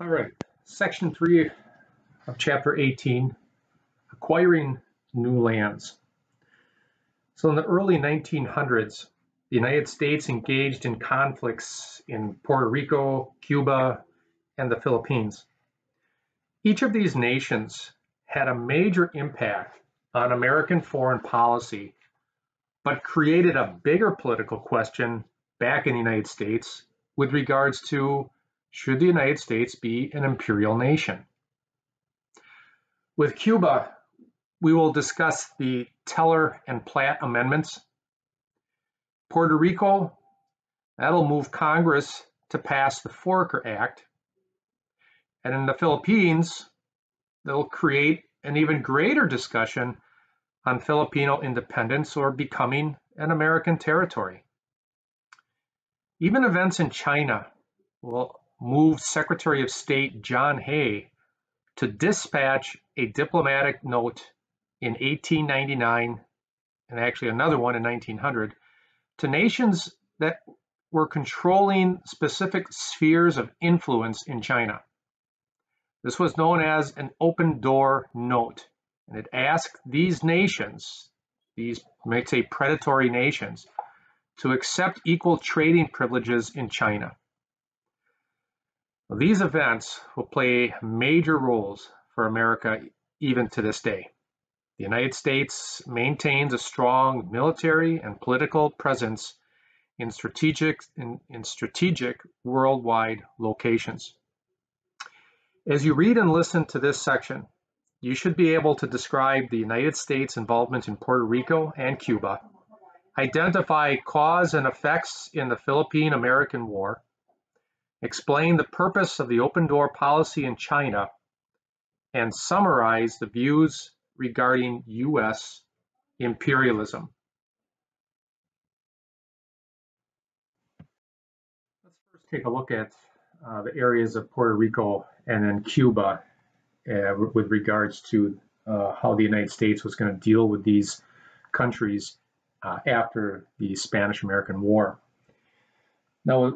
All right, section 3 of chapter 18, acquiring new lands. So in the early 1900s, the United States engaged in conflicts in Puerto Rico, Cuba, and the Philippines. Each of these nations had a major impact on American foreign policy, but created a bigger political question back in the United States with regards to should the United States be an imperial nation? With Cuba, we will discuss the Teller and Platt amendments. Puerto Rico, that'll move Congress to pass the Foraker Act. And in the Philippines, they'll create an even greater discussion on Filipino independence or becoming an American territory. Even events in China will move Secretary of State John Hay to dispatch a diplomatic note in 1899, and actually another one in 1900, to nations that were controlling specific spheres of influence in China. This was known as an open door note, and it asked these nations, these, might say, predatory nations, to accept equal trading privileges in China. These events will play major roles for America even to this day. The United States maintains a strong military and political presence in strategic worldwide locations. As you read and listen to this section, you should be able to describe the United States' involvement in Puerto Rico and Cuba, identify cause and effects in the Philippine-American War, explain the purpose of the open door policy in China, and summarize the views regarding U.S. imperialism. Let's first take a look at the areas of Puerto Rico and then Cuba with regards to how the United States was going to deal with these countries after the Spanish-American War. Now,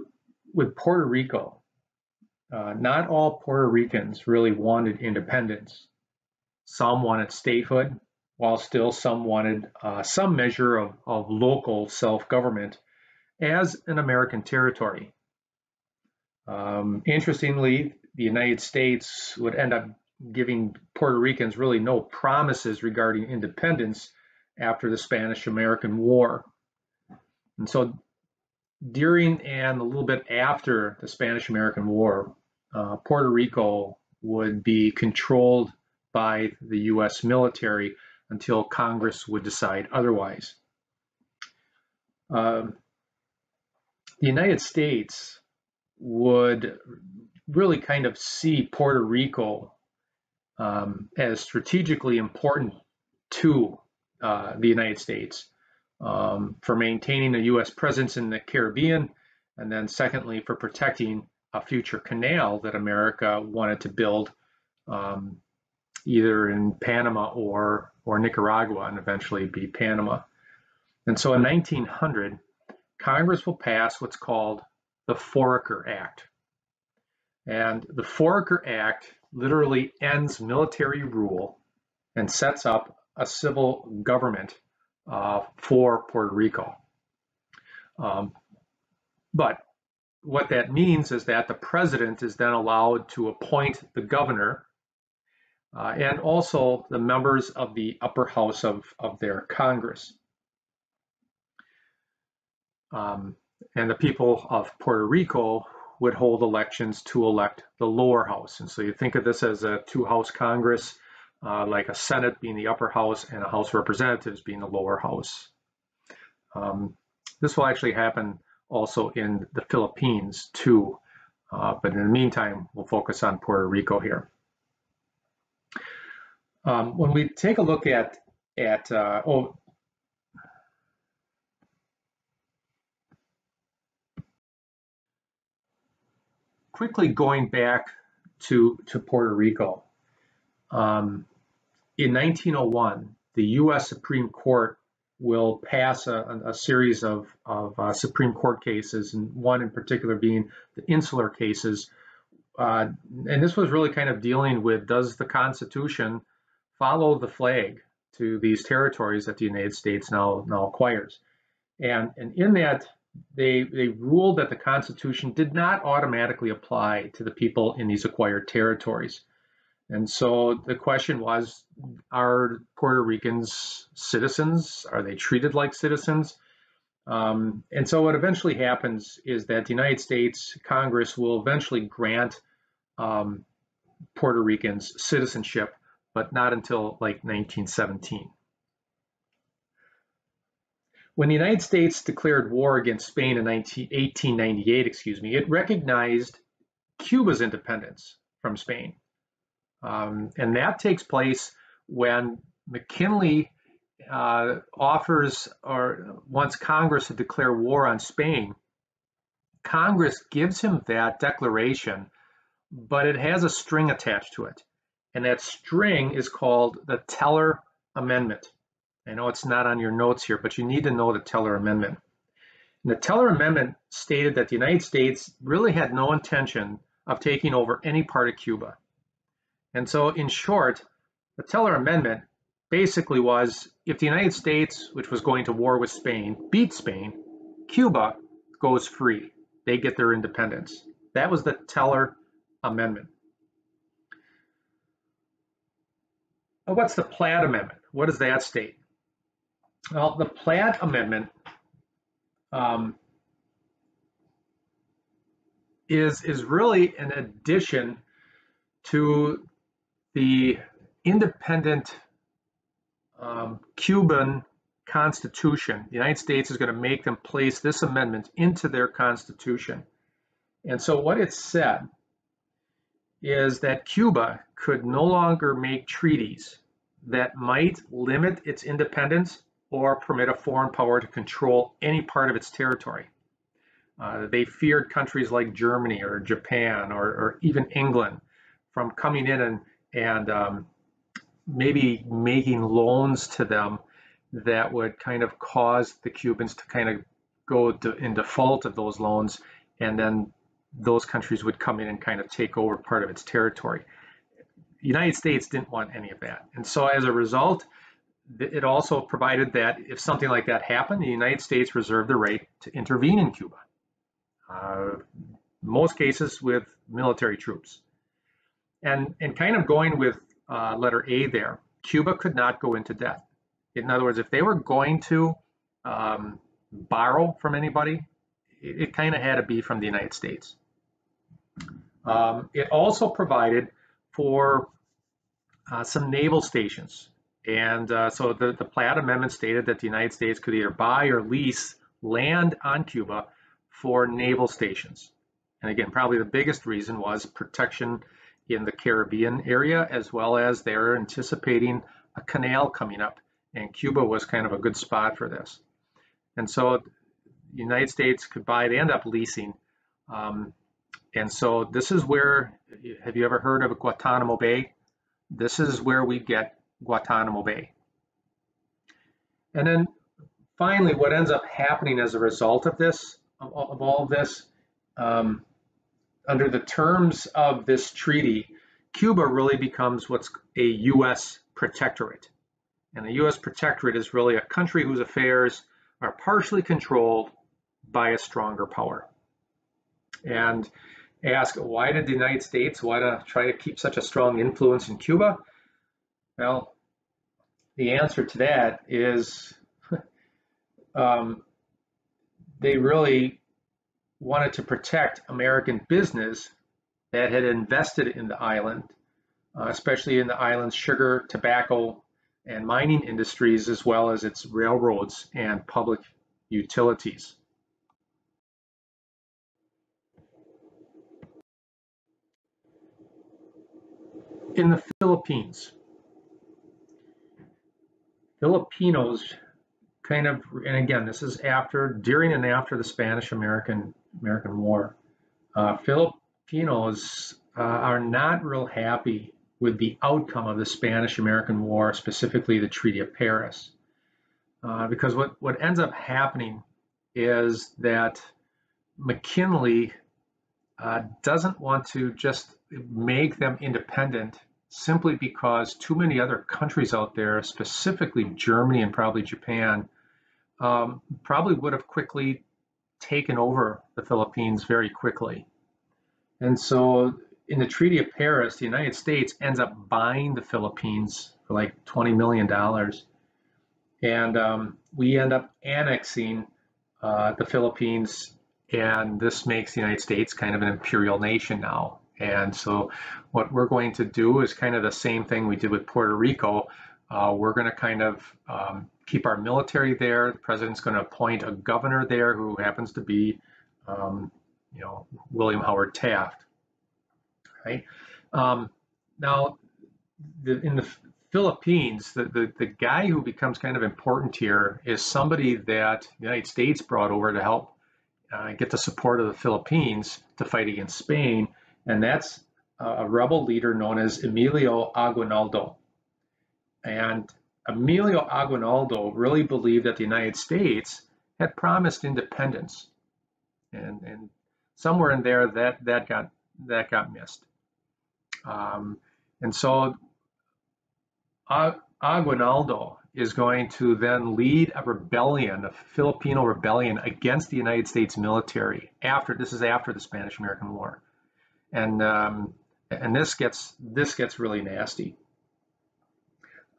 with Puerto Rico, not all Puerto Ricans really wanted independence. Some wanted statehood, while still some wanted some measure of local self-government as an American territory. Interestingly, the United States would end up giving Puerto Ricans really no promises regarding independence after the Spanish-American War. And so during and a little bit after the Spanish-American War, Puerto Rico would be controlled by the U.S. military until Congress would decide otherwise. The United States would really kind of see Puerto Rico as strategically important to the United States for maintaining a U.S. presence in the Caribbean, and then secondly, for protecting a future canal that America wanted to build either in Panama or Nicaragua, and eventually be Panama. And so in 1900, Congress will pass what's called the Foraker Act. And the Foraker Act literally ends military rule and sets up a civil government for Puerto Rico. But what that means is that the president is then allowed to appoint the governor and also the members of the upper house of their Congress. And the people of Puerto Rico would hold elections to elect the lower house. And so you think of this as a two-house Congress, like a Senate being the upper house and a House of Representatives being the lower house. This will actually happen also in the Philippines too, but in the meantime, we'll focus on Puerto Rico here. When we take a look at quickly going back to Puerto Rico, in 1901, the U.S. Supreme Court will pass a series of Supreme Court cases, and one in particular being the Insular cases, and this was really kind of dealing with, does the Constitution follow the flag to these territories that the United States now acquires? And in that, they ruled that the Constitution did not automatically apply to the people in these acquired territories. And so the question was, are Puerto Ricans citizens? Are they treated like citizens? And so what eventually happens is that the United States Congress will eventually grant Puerto Ricans citizenship, but not until like 1917. When the United States declared war against Spain in 1898, it recognized Cuba's independence from Spain. And that takes place when McKinley offers or wants Congress to declare war on Spain. Congress gives him that declaration, but it has a string attached to it. And that string is called the Teller Amendment. I know it's not on your notes here, but you need to know the Teller Amendment. And the Teller Amendment stated that the United States really had no intention of taking over any part of Cuba. And so, in short, the Teller Amendment basically was, if the United States, which was going to war with Spain, beats Spain, Cuba goes free. They get their independence. That was the Teller Amendment. What's the Platt Amendment? What does that state? Well, the Platt Amendment is really an addition to the independent Cuban Constitution. The United States is going to make them place this amendment into their Constitution. And so what it said is that Cuba could no longer make treaties that might limit its independence or permit a foreign power to control any part of its territory. They feared countries like Germany or Japan or even England from coming in and maybe making loans to them that would kind of cause the Cubans to kind of go in default of those loans, and then those countries would come in and kind of take over part of its territory. The United States didn't want any of that. And so as a result, it also provided that if something like that happened, the United States reserved the right to intervene in Cuba, most cases with military troops. And kind of going with letter A there, Cuba could not go into debt. In other words, if they were going to borrow from anybody, it kind of had to be from the United States. It also provided for some naval stations. And so the Platt Amendment stated that the United States could either buy or lease land on Cuba for naval stations. And again, probably the biggest reason was protection in the Caribbean area, as well as they're anticipating a canal coming up. And Cuba was kind of a good spot for this. And so the United States could buy it and end up leasing. And so this is where, have you ever heard of Guantanamo Bay? This is where we get Guantanamo Bay. And then finally, what ends up happening as a result of this, of all of this, under the terms of this treaty, Cuba really becomes what's a U.S. protectorate. And the U.S. protectorate is really a country whose affairs are partially controlled by a stronger power. And ask, why did the United States want to try to keep such a strong influence in Cuba? Well, the answer to that is they really wanted to protect American business that had invested in the island, especially in the island's sugar, tobacco, and mining industries, as well as its railroads and public utilities. In the Philippines, Filipinos kind of, and again, this is during and after the Spanish-American War, Filipinos are not real happy with the outcome of the Spanish-American War, specifically the Treaty of Paris. Because what ends up happening is that McKinley doesn't want to just make them independent simply because too many other countries out there, specifically Germany and probably Japan, probably would have quickly taken over the Philippines very quickly. And so in the Treaty of Paris, the United States ends up buying the Philippines for like $20 million. And we end up annexing the Philippines, and this makes the United States kind of an imperial nation now. And so what we're going to do is kind of the same thing we did with Puerto Rico. We're going to kind of keep our military there. The president's going to appoint a governor there who happens to be, William Howard Taft. Right? Now, in the Philippines, the guy who becomes kind of important here is somebody that the United States brought over to help get the support of the Philippines to fight against Spain, and that's a rebel leader known as Emilio Aguinaldo. And Emilio Aguinaldo really believed that the United States had promised independence, and somewhere in there that got missed. And so Aguinaldo is going to then lead a rebellion, a Filipino rebellion against the United States military. This is after the Spanish-American War, and this gets really nasty.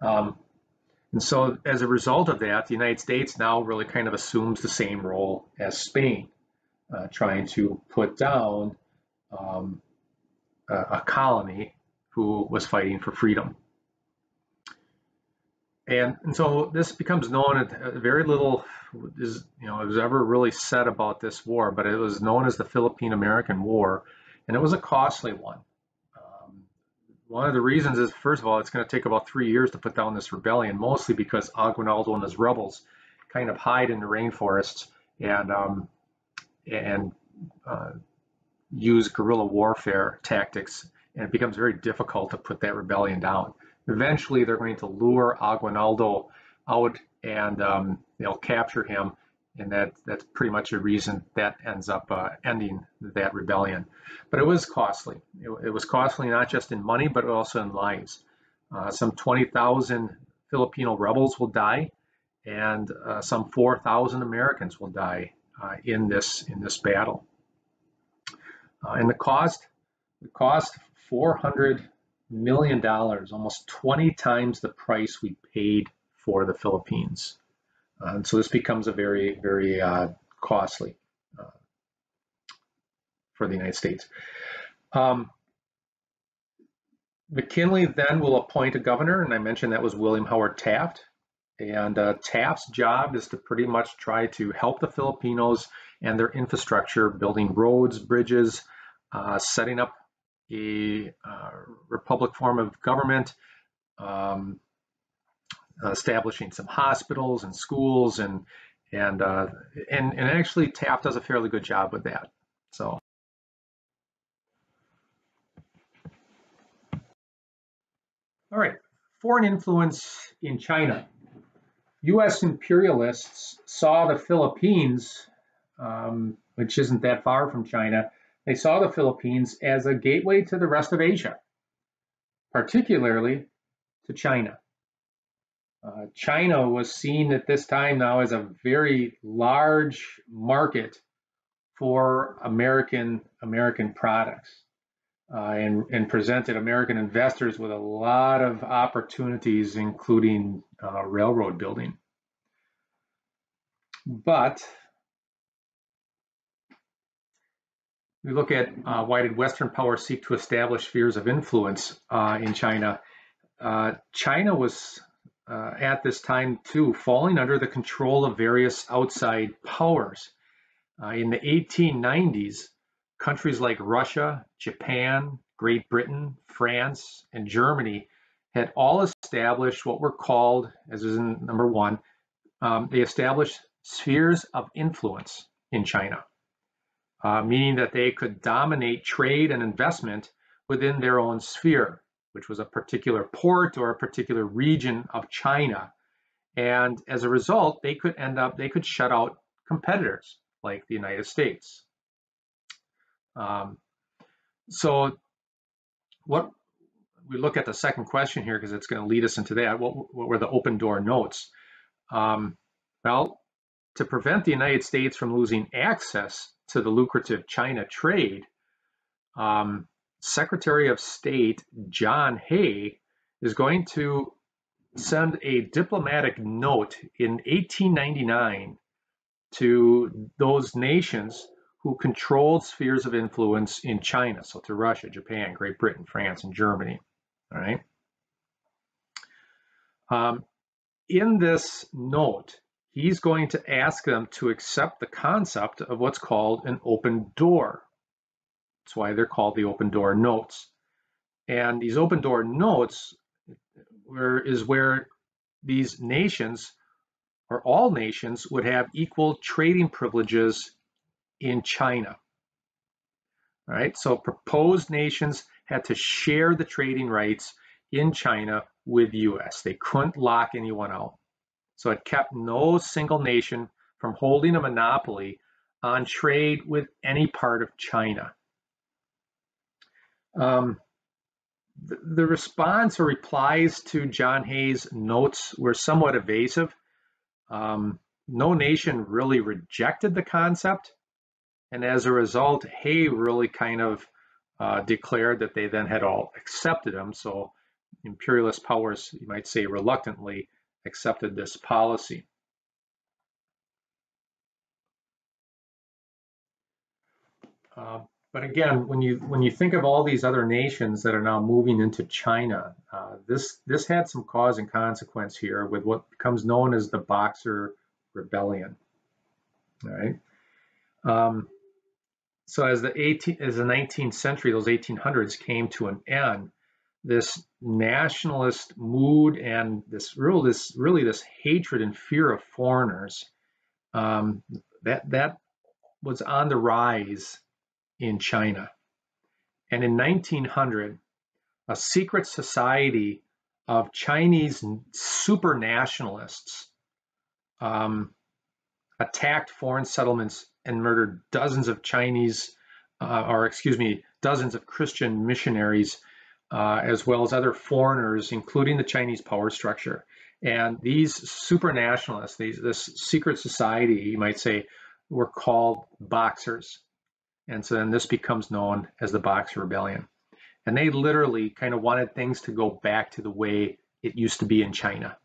And so as a result of that, the United States now really kind of assumes the same role as Spain, trying to put down a colony who was fighting for freedom. And so this becomes known, very little was ever really said about this war, but it was known as the Philippine-American War, and it was a costly one. One of the reasons is, first of all, it's going to take about 3 years to put down this rebellion, mostly because Aguinaldo and his rebels kind of hide in the rainforests and use guerrilla warfare tactics, and it becomes very difficult to put that rebellion down. Eventually, they're going to lure Aguinaldo out, and they'll capture him, and that's pretty much the reason that ends up ending that rebellion. But it was costly. It was costly not just in money, but also in lives. Some 20,000 Filipino rebels will die, and some 4,000 Americans will die in this battle. And the cost $400 million, almost 20 times the price we paid for the Philippines. And so this becomes a very, very costly for the United States. McKinley then will appoint a governor, and I mentioned that was William Howard Taft. And Taft's job is to pretty much try to help the Filipinos and their infrastructure, building roads, bridges, setting up a republic form of government, establishing some hospitals and schools, and actually Taft does a fairly good job with that. So. All right, foreign influence in China. U.S. imperialists saw the Philippines, which isn't that far from China, they saw the Philippines as a gateway to the rest of Asia, particularly to China. China was seen at this time now as a very large market for American products, and presented American investors with a lot of opportunities, including railroad building. But we look at why did Western powers seek to establish spheres of influence in China? China was at this time too falling under the control of various outside powers. In the 1890s, countries like Russia, Japan, Great Britain, France, and Germany had all established what were called, as is in number one, they established spheres of influence in China, meaning that they could dominate trade and investment within their own sphere, which was a particular port or a particular region of China. And as a result, they could shut out competitors like the United States. So what we look at the second question here, because it's going to lead us into that. What were the open door notes? Well, to prevent the United States from losing access to the lucrative China trade, Secretary of State John Hay is going to send a diplomatic note in 1899 to those nations who controlled spheres of influence in China, so to Russia, Japan, Great Britain, France, and Germany. All right. In this note, he's going to ask them to accept the concept of what's called an open door. That's why they're called the open door notes. And these open door notes is where these nations, or all nations, would have equal trading privileges in China. All right, so proposed nations had to share the trading rights in China with the US. They couldn't lock anyone out. So it kept no single nation from holding a monopoly on trade with any part of China. The response or replies to John Hay's notes were somewhat evasive. No nation really rejected the concept. And as a result, Hay really kind of declared that they then had all accepted them. So imperialist powers, you might say, reluctantly accepted this policy. But again, when you think of all these other nations that are now moving into China, this had some cause and consequence here with what becomes known as the Boxer Rebellion. All right. So as the 19th century, those 1800s came to an end, this nationalist mood and this hatred and fear of foreigners, that was on the rise in China. And in 1900, a secret society of Chinese super nationalists attacked foreign settlements and murdered dozens of dozens of Christian missionaries, as well as other foreigners, including the Chinese power structure. And these super nationalists, this secret society, you might say, were called Boxers. And so then this becomes known as the Boxer Rebellion. And they literally kind of wanted things to go back to the way it used to be in China.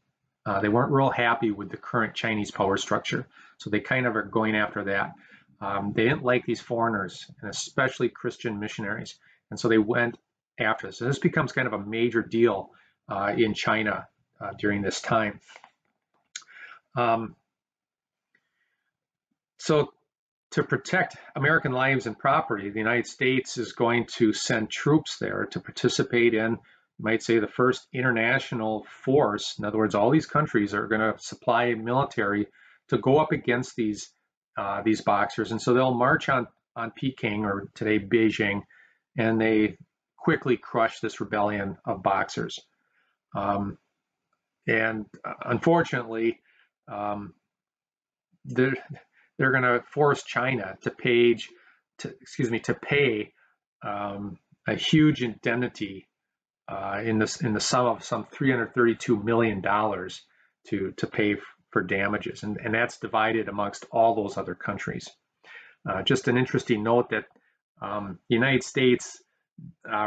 They weren't real happy with the current Chinese power structure. So they kind of are going after that. They didn't like these foreigners, and especially Christian missionaries. And so they went after this. And this becomes kind of a major deal in China during this time. So to protect American lives and property, the United States is going to send troops there to participate in, you might say, the first international force. In other words, all these countries are going to supply military to go up against these Boxers. And so they'll march on Peking, or today Beijing, and they quickly crush this rebellion of Boxers. And unfortunately, they're going to force China to pay a huge indemnity in the sum of some $332 million to pay for damages, and that's divided amongst all those other countries. Just an interesting note that the United States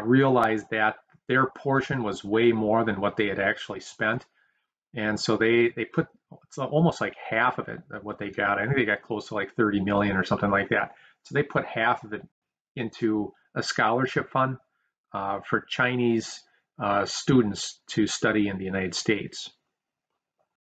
realized that their portion was way more than what they had actually spent. And so they put, it's almost like half of it, of what they got. I think they got close to like 30 million or something like that. So they put half of it into a scholarship fund for Chinese students to study in the United States.